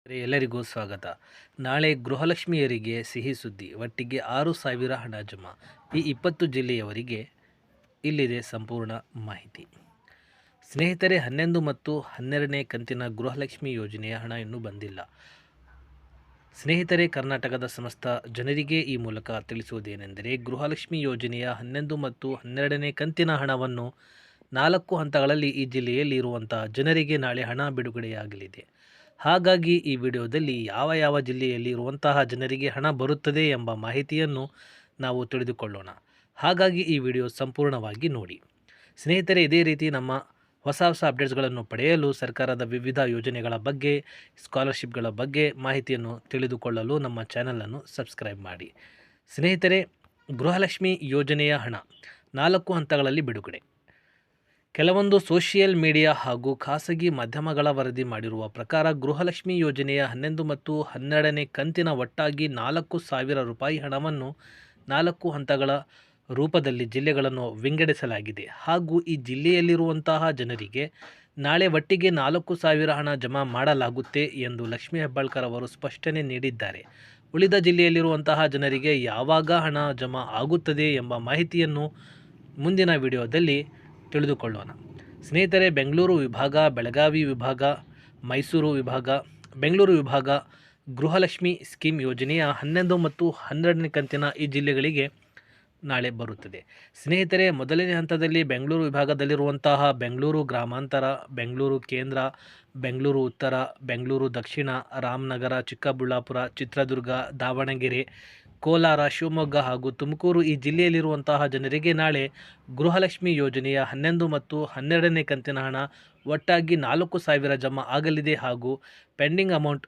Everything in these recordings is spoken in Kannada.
ಎಲ್ಲರಿಗೂ ಸ್ವಾಗತ. ನಾಳೆ ಗೃಹಲಕ್ಷ್ಮಿಯರಿಗೆ ಸಿಹಿ ಸುದ್ದಿ. ಒಟ್ಟಿಗೆ 6,000 ಹಣ ಜಮಾ. ಈ 20 ಜಿಲ್ಲೆಯವರಿಗೆ ಇಲ್ಲಿದೆ ಸಂಪೂರ್ಣ ಮಾಹಿತಿ. ಸ್ನೇಹಿತರೆ, 11 ಮತ್ತು 12ನೇ ಕಂತಿನ ಗೃಹಲಕ್ಷ್ಮಿ ಯೋಜನೆಯ ಹಣ ಇನ್ನೂ ಬಂದಿಲ್ಲ. ಸ್ನೇಹಿತರೆ, ಕರ್ನಾಟಕದ ಸಮಸ್ತ ಜನರಿಗೆ ಈ ಮೂಲಕ ತಿಳಿಸುವುದೇನೆಂದರೆ, ಗೃಹಲಕ್ಷ್ಮಿ ಯೋಜನೆಯ 11 ಮತ್ತು 12ನೇ ಕಂತಿನ ಹಣವನ್ನು 4 ಹಂತಗಳಲ್ಲಿ ಈ ಜಿಲ್ಲೆಯಲ್ಲಿ ಇರುವಂತಹ ಜನರಿಗೆ ನಾಳೆ ಹಣ ಬಿಡುಗಡೆಯಾಗಲಿದೆ. ಹಾಗಾಗಿ ಈ ವಿಡಿಯೋದಲ್ಲಿ ಯಾವ ಜಿಲ್ಲೆಯಲ್ಲಿ ಇರುವಂತಹ ಜನರಿಗೆ ಹಣ ಬರುತ್ತದೆ ಎಂಬ ಮಾಹಿತಿಯನ್ನು ನಾವು ತಿಳಿದುಕೊಳ್ಳೋಣ. ಹಾಗಾಗಿ ಈ ವಿಡಿಯೋ ಸಂಪೂರ್ಣವಾಗಿ ನೋಡಿ. ಸ್ನೇಹಿತರೆ, ಇದೇ ರೀತಿ ನಮ್ಮ ಹೊಸ ಅಪ್ಡೇಟ್ಸ್ಗಳನ್ನು ಪಡೆಯಲು ಸರ್ಕಾರದ ವಿವಿಧ ಯೋಜನೆಗಳ ಬಗ್ಗೆ, ಸ್ಕಾಲರ್ಶಿಪ್ಗಳ ಬಗ್ಗೆ ಮಾಹಿತಿಯನ್ನು ತಿಳಿದುಕೊಳ್ಳಲು ನಮ್ಮ ಚಾನಲನ್ನು ಸಬ್ಸ್ಕ್ರೈಬ್ ಮಾಡಿ. ಸ್ನೇಹಿತರೆ, ಗೃಹಲಕ್ಷ್ಮಿ ಯೋಜನೆಯ ಹಣ 4 ಹಂತಗಳಲ್ಲಿ ಬಿಡುಗಡೆ. ಕೆಲವೊಂದು ಸೋಷಿಯಲ್ ಮೀಡಿಯಾ ಹಾಗೂ ಖಾಸಗಿ ಮಾಧ್ಯಮಗಳ ವರದಿ ಮಾಡಿರುವ ಪ್ರಕಾರ, ಗೃಹಲಕ್ಷ್ಮಿ ಯೋಜನೆಯ 11 ಮತ್ತು 12ನೇ ಕಂತಿನ ಒಟ್ಟಾಗಿ 4,000 ರೂಪಾಯಿ ಹಣವನ್ನು 4 ಹಂತಗಳ ರೂಪದಲ್ಲಿ ಜಿಲ್ಲೆಗಳನ್ನು ವಿಂಗಡಿಸಲಾಗಿದೆ. ಹಾಗೂ ಈ ಜಿಲ್ಲೆಯಲ್ಲಿರುವಂತಹ ಜನರಿಗೆ ನಾಳೆ ಒಟ್ಟಿಗೆ 4,000 ಹಣ ಜಮಾ ಮಾಡಲಾಗುತ್ತೆ ಎಂದು ಲಕ್ಷ್ಮೀ ಹೆಬ್ಬಾಳ್ಕರ್ ಅವರು ಸ್ಪಷ್ಟನೆ ನೀಡಿದ್ದಾರೆ. ಉಳಿದ ಜಿಲ್ಲೆಯಲ್ಲಿರುವಂತಹ ಜನರಿಗೆ ಯಾವಾಗ ಹಣ ಜಮಾ ಆಗುತ್ತದೆ ಎಂಬ ಮಾಹಿತಿಯನ್ನು ಮುಂದಿನ ವಿಡಿಯೋದಲ್ಲಿ ತಿಳಿದುಕೊಳ್ಳೋಣ. ಸ್ನೇಹಿತರೆ, ಬೆಂಗಳೂರು ವಿಭಾಗ, ಬೆಳಗಾವಿ ವಿಭಾಗ, ಮೈಸೂರು ವಿಭಾಗ, ಬೆಂಗಳೂರು ವಿಭಾಗ ಗೃಹಲಕ್ಷ್ಮಿ ಸ್ಕೀಮ್ ಯೋಜನೆಯ 11 ಮತ್ತು 12ನೇ ಕಂತಿನ ಈ ಜಿಲ್ಲೆಗಳಿಗೆ ನಾಳೆ ಬರುತ್ತದೆ. ಸ್ನೇಹಿತರೆ, ಮೊದಲನೇ ಹಂತದಲ್ಲಿ ಬೆಂಗಳೂರು ವಿಭಾಗದಲ್ಲಿರುವಂತಹ ಬೆಂಗಳೂರು ಗ್ರಾಮಾಂತರ, ಬೆಂಗಳೂರು ಕೇಂದ್ರ, ಬೆಂಗಳೂರು ಉತ್ತರ, ಬೆಂಗಳೂರು ದಕ್ಷಿಣ, ರಾಮನಗರ, ಚಿಕ್ಕಬಳ್ಳಾಪುರ, ಚಿತ್ರದುರ್ಗ, ದಾವಣಗೆರೆ, ಕೋಲಾರ, ಶಿವಮೊಗ್ಗ ಹಾಗೂ ತುಮಕೂರು ಈ ಜಿಲ್ಲೆಯಲ್ಲಿರುವಂತಹ ಜನರಿಗೆ ನಾಳೆ ಗೃಹಲಕ್ಷ್ಮಿ ಯೋಜನೆಯ 11 ಮತ್ತು 12ನೇ ಕಂತಿನ ಹಣ ಒಟ್ಟಾಗಿ 4,000 ಜಮಾ ಆಗಲಿದೆ. ಹಾಗೂ ಪೆಂಡಿಂಗ್ ಅಮೌಂಟ್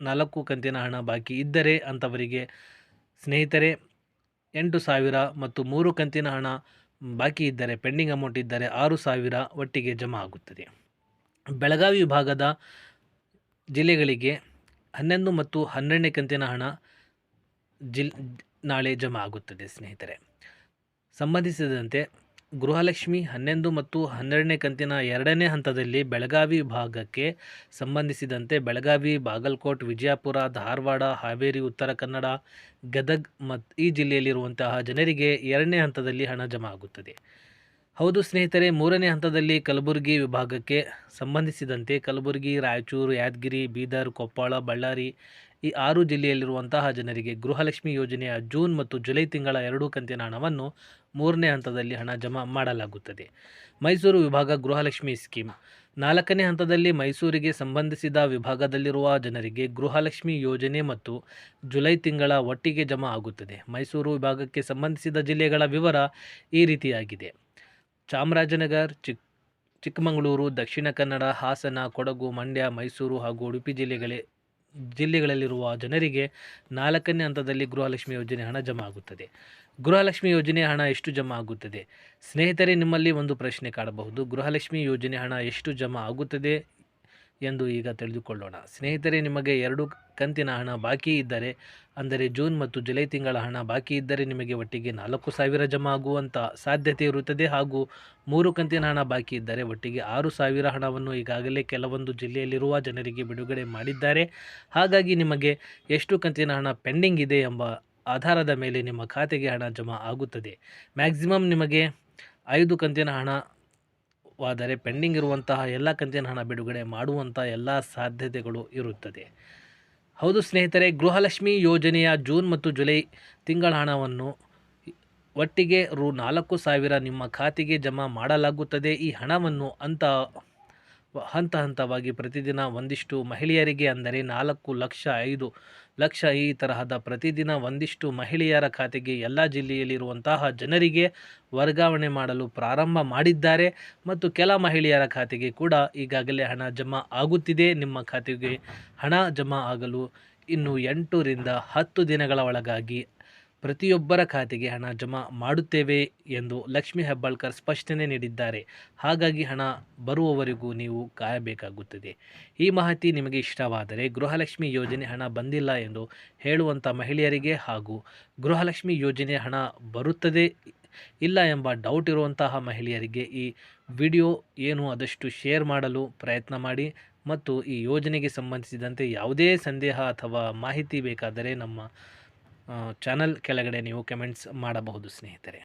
4 ಕಂತಿನ ಹಣ ಬಾಕಿ ಇದ್ದರೆ ಅಂಥವರಿಗೆ ಸ್ನೇಹಿತರೆ 8,000 ಮತ್ತು 3 ಕಂತಿನ ಹಣ ಬಾಕಿ ಇದ್ದರೆ, ಪೆಂಡಿಂಗ್ ಅಮೌಂಟ್ ಇದ್ದರೆ 6,000 ಒಟ್ಟಿಗೆ ಜಮಾ ಆಗುತ್ತದೆ. ಬೆಳಗಾವಿ ವಿಭಾಗದ ಜಿಲ್ಲೆಗಳಿಗೆ 11 ಮತ್ತು 12ನೇ ಕಂತಿನ ಹಣ ನಾಳೆ ಜಮಾ ಆಗುತ್ತದೆ. ಸ್ನೇಹಿತರೆ, ಸಂಬಂಧಿಸಿದಂತೆ ಗೃಹಲಕ್ಷ್ಮಿ 11 ಮತ್ತು 12ನೇ ಕಂತಿನ 2ನೇ ಹಂತದಲ್ಲಿ ಬೆಳಗಾವಿ ವಿಭಾಗಕ್ಕೆ ಸಂಬಂಧಿಸಿದಂತೆ ಬೆಳಗಾವಿ, ಬಾಗಲಕೋಟ್, ವಿಜಯಪುರ, ಧಾರವಾಡ, ಹಾವೇರಿ, ಉತ್ತರ ಕನ್ನಡ, ಗದಗ್ ಮತ್ತು ಈ ಜಿಲ್ಲೆಯಲ್ಲಿರುವಂತಹ ಜನರಿಗೆ 2ನೇ ಹಂತದಲ್ಲಿ ಹಣ ಜಮಾ ಆಗುತ್ತದೆ. ಹೌದು ಸ್ನೇಹಿತರೆ, 3ನೇ ಹಂತದಲ್ಲಿ ಕಲಬುರಗಿ ವಿಭಾಗಕ್ಕೆ ಸಂಬಂಧಿಸಿದಂತೆ ಕಲಬುರಗಿ, ರಾಯಚೂರು, ಯಾದಗಿರಿ, ಬೀದರ್, ಕೊಪ್ಪಳ, ಬಳ್ಳಾರಿ ಈ 6 ಜಿಲ್ಲೆಯಲ್ಲಿರುವಂತಹ ಜನರಿಗೆ ಗೃಹಲಕ್ಷ್ಮಿ ಯೋಜನೆಯ ಜೂನ್ ಮತ್ತು ಜುಲೈ ತಿಂಗಳ 2 ಕಂತಿನ ಹಣವನ್ನು 3ನೇ ಹಂತದಲ್ಲಿ ಹಣ ಜಮಾ ಮಾಡಲಾಗುತ್ತದೆ. ಮೈಸೂರು ವಿಭಾಗ ಗೃಹಲಕ್ಷ್ಮಿ ಸ್ಕೀಮ್ 4ನೇ ಹಂತದಲ್ಲಿ ಮೈಸೂರಿಗೆ ಸಂಬಂಧಿಸಿದ ವಿಭಾಗದಲ್ಲಿರುವ ಜನರಿಗೆ ಗೃಹಲಕ್ಷ್ಮಿ ಯೋಜನೆ ಮತ್ತು ಜುಲೈ ತಿಂಗಳ ಒಟ್ಟಿಗೆ ಜಮಾ ಆಗುತ್ತದೆ. ಮೈಸೂರು ವಿಭಾಗಕ್ಕೆ ಸಂಬಂಧಿಸಿದ ಜಿಲ್ಲೆಗಳ ವಿವರ ಈ ರೀತಿಯಾಗಿದೆ. ಚಾಮರಾಜನಗರ, ಚಿಕ್ಕಮಗಳೂರು, ದಕ್ಷಿಣ ಕನ್ನಡ, ಹಾಸನ, ಕೊಡಗು, ಮಂಡ್ಯ, ಮೈಸೂರು ಹಾಗೂ ಉಡುಪಿ ಜಿಲ್ಲೆಗಳಲ್ಲಿರುವ ಜನರಿಗೆ 4ನೇ ಹಂತದಲ್ಲಿ ಗೃಹಲಕ್ಷ್ಮಿ ಯೋಜನೆ ಹಣ ಜಮಾ ಆಗುತ್ತದೆ. ಗೃಹಲಕ್ಷ್ಮಿ ಯೋಜನೆ ಹಣ ಎಷ್ಟು ಜಮಾ ಆಗುತ್ತದೆ? ಸ್ನೇಹಿತರೆ, ನಿಮ್ಮಲ್ಲಿ ಒಂದು ಪ್ರಶ್ನೆ ಕಾಡಬಹುದು, ಗೃಹಲಕ್ಷ್ಮಿ ಯೋಜನೆ ಹಣ ಎಷ್ಟು ಜಮಾ ಆಗುತ್ತದೆ ಎಂದು ಈಗ ತಿಳಿದುಕೊಳ್ಳೋಣ. ಸ್ನೇಹಿತರೆ, ನಿಮಗೆ 2 ಕಂತಿನ ಹಣ ಬಾಕಿ ಇದ್ದರೆ, ಅಂದರೆ ಜೂನ್ ಮತ್ತು ಜುಲೈ ತಿಂಗಳ ಹಣ ಬಾಕಿ ಇದ್ದರೆ ನಿಮಗೆ ಒಟ್ಟಿಗೆ 4,000 ಜಮಾ ಆಗುವಂಥ ಸಾಧ್ಯತೆ ಇರುತ್ತದೆ. ಹಾಗೂ 3 ಕಂತಿನ ಹಣ ಬಾಕಿ ಇದ್ದರೆ ಒಟ್ಟಿಗೆ 6,000 ಹಣವನ್ನು ಈಗಾಗಲೇ ಕೆಲವೊಂದು ಜಿಲ್ಲೆಯಲ್ಲಿರುವ ಜನರಿಗೆ ಬಿಡುಗಡೆ ಮಾಡಿದ್ದಾರೆ. ಹಾಗಾಗಿ ನಿಮಗೆ ಎಷ್ಟು ಕಂತಿನ ಹಣ ಪೆಂಡಿಂಗ್ ಇದೆ ಎಂಬ ಆಧಾರದ ಮೇಲೆ ನಿಮ್ಮ ಖಾತೆಗೆ ಹಣ ಜಮಾ ಆಗುತ್ತದೆ. ಮ್ಯಾಕ್ಸಿಮಮ್ ನಿಮಗೆ 5 ಕಂತಿನ ಹಣವಾದರೆ ಪೆಂಡಿಂಗ್ ಇರುವಂತಹ ಎಲ್ಲ ಕಂತಿನ ಹಣ ಬಿಡುಗಡೆ ಮಾಡುವಂಥ ಎಲ್ಲ ಸಾಧ್ಯತೆಗಳು ಇರುತ್ತದೆ. ಹೌದು ಸ್ನೇಹಿತರೆ, ಗೃಹಲಕ್ಷ್ಮಿ ಯೋಜನೆಯ ಜೂನ್ ಮತ್ತು ಜುಲೈ ತಿಂಗಳ ಹಣವನ್ನು ಒಟ್ಟಿಗೆ ರು 4,000 ನಿಮ್ಮ ಖಾತೆಗೆ ಜಮಾ ಮಾಡಲಾಗುತ್ತದೆ. ಈ ಹಣವನ್ನು ಹಂತ ಹಂತವಾಗಿ ಪ್ರತಿದಿನ ಒಂದಿಷ್ಟು ಮಹಿಳೆಯರಿಗೆ, ಅಂದರೆ 4 ಲಕ್ಷ, 5 ಲಕ್ಷ ಈ ತರಹದ ಪ್ರತಿದಿನ ಒಂದಿಷ್ಟು ಮಹಿಳೆಯರ ಖಾತೆಗೆ ಎಲ್ಲ ಜಿಲ್ಲೆಯಲ್ಲಿರುವಂತಹ ಜನರಿಗೆ ವರ್ಗಾವಣೆ ಮಾಡಲು ಪ್ರಾರಂಭ ಮಾಡಿದ್ದಾರೆ. ಮತ್ತು ಕೆಲ ಮಹಿಳೆಯರ ಖಾತೆಗೆ ಕೂಡ ಈಗಾಗಲೇ ಹಣ ಜಮಾ ಆಗುತ್ತಿದೆ. ನಿಮ್ಮ ಖಾತೆಗೆ ಹಣ ಜಮಾ ಆಗಲು ಇನ್ನು 8 ರಿಂದ 10 ದಿನಗಳ ಒಳಗಾಗಿ ಪ್ರತಿಯೊಬ್ಬರ ಖಾತೆಗೆ ಹಣ ಜಮಾ ಮಾಡುತ್ತೇವೆ ಎಂದು ಲಕ್ಷ್ಮೀ ಹೆಬ್ಬಾಳ್ಕರ್ ಸ್ಪಷ್ಟನೆ ನೀಡಿದ್ದಾರೆ. ಹಾಗಾಗಿ ಹಣ ಬರುವವರೆಗೂ ನೀವು ಕಾಯಬೇಕಾಗುತ್ತದೆ. ಈ ಮಾಹಿತಿ ನಿಮಗೆ ಇಷ್ಟವಾದರೆ, ಗೃಹಲಕ್ಷ್ಮಿ ಯೋಜನೆ ಹಣ ಬಂದಿಲ್ಲ ಎಂದು ಹೇಳುವಂಥ ಮಹಿಳೆಯರಿಗೆ ಹಾಗೂ ಗೃಹಲಕ್ಷ್ಮಿ ಯೋಜನೆ ಹಣ ಬರುತ್ತದೆ ಇಲ್ಲ ಎಂಬ ಡೌಟ್ ಇರುವಂತಹ ಮಹಿಳೆಯರಿಗೆ ಈ ವಿಡಿಯೋ ಆದಷ್ಟು ಶೇರ್ ಮಾಡಲು ಪ್ರಯತ್ನ ಮಾಡಿ. ಮತ್ತು ಈ ಯೋಜನೆಗೆ ಸಂಬಂಧಿಸಿದಂತೆ ಯಾವುದೇ ಸಂದೇಹ ಅಥವಾ ಮಾಹಿತಿ ಬೇಕಾದರೆ ನಮ್ಮ ಚಾನಲ್ ಕೆಳಗಡೆ ನೀವು ಕಮೆಂಟ್ಸ್ ಮಾಡಬಹುದು ಸ್ನೇಹಿತರೆ.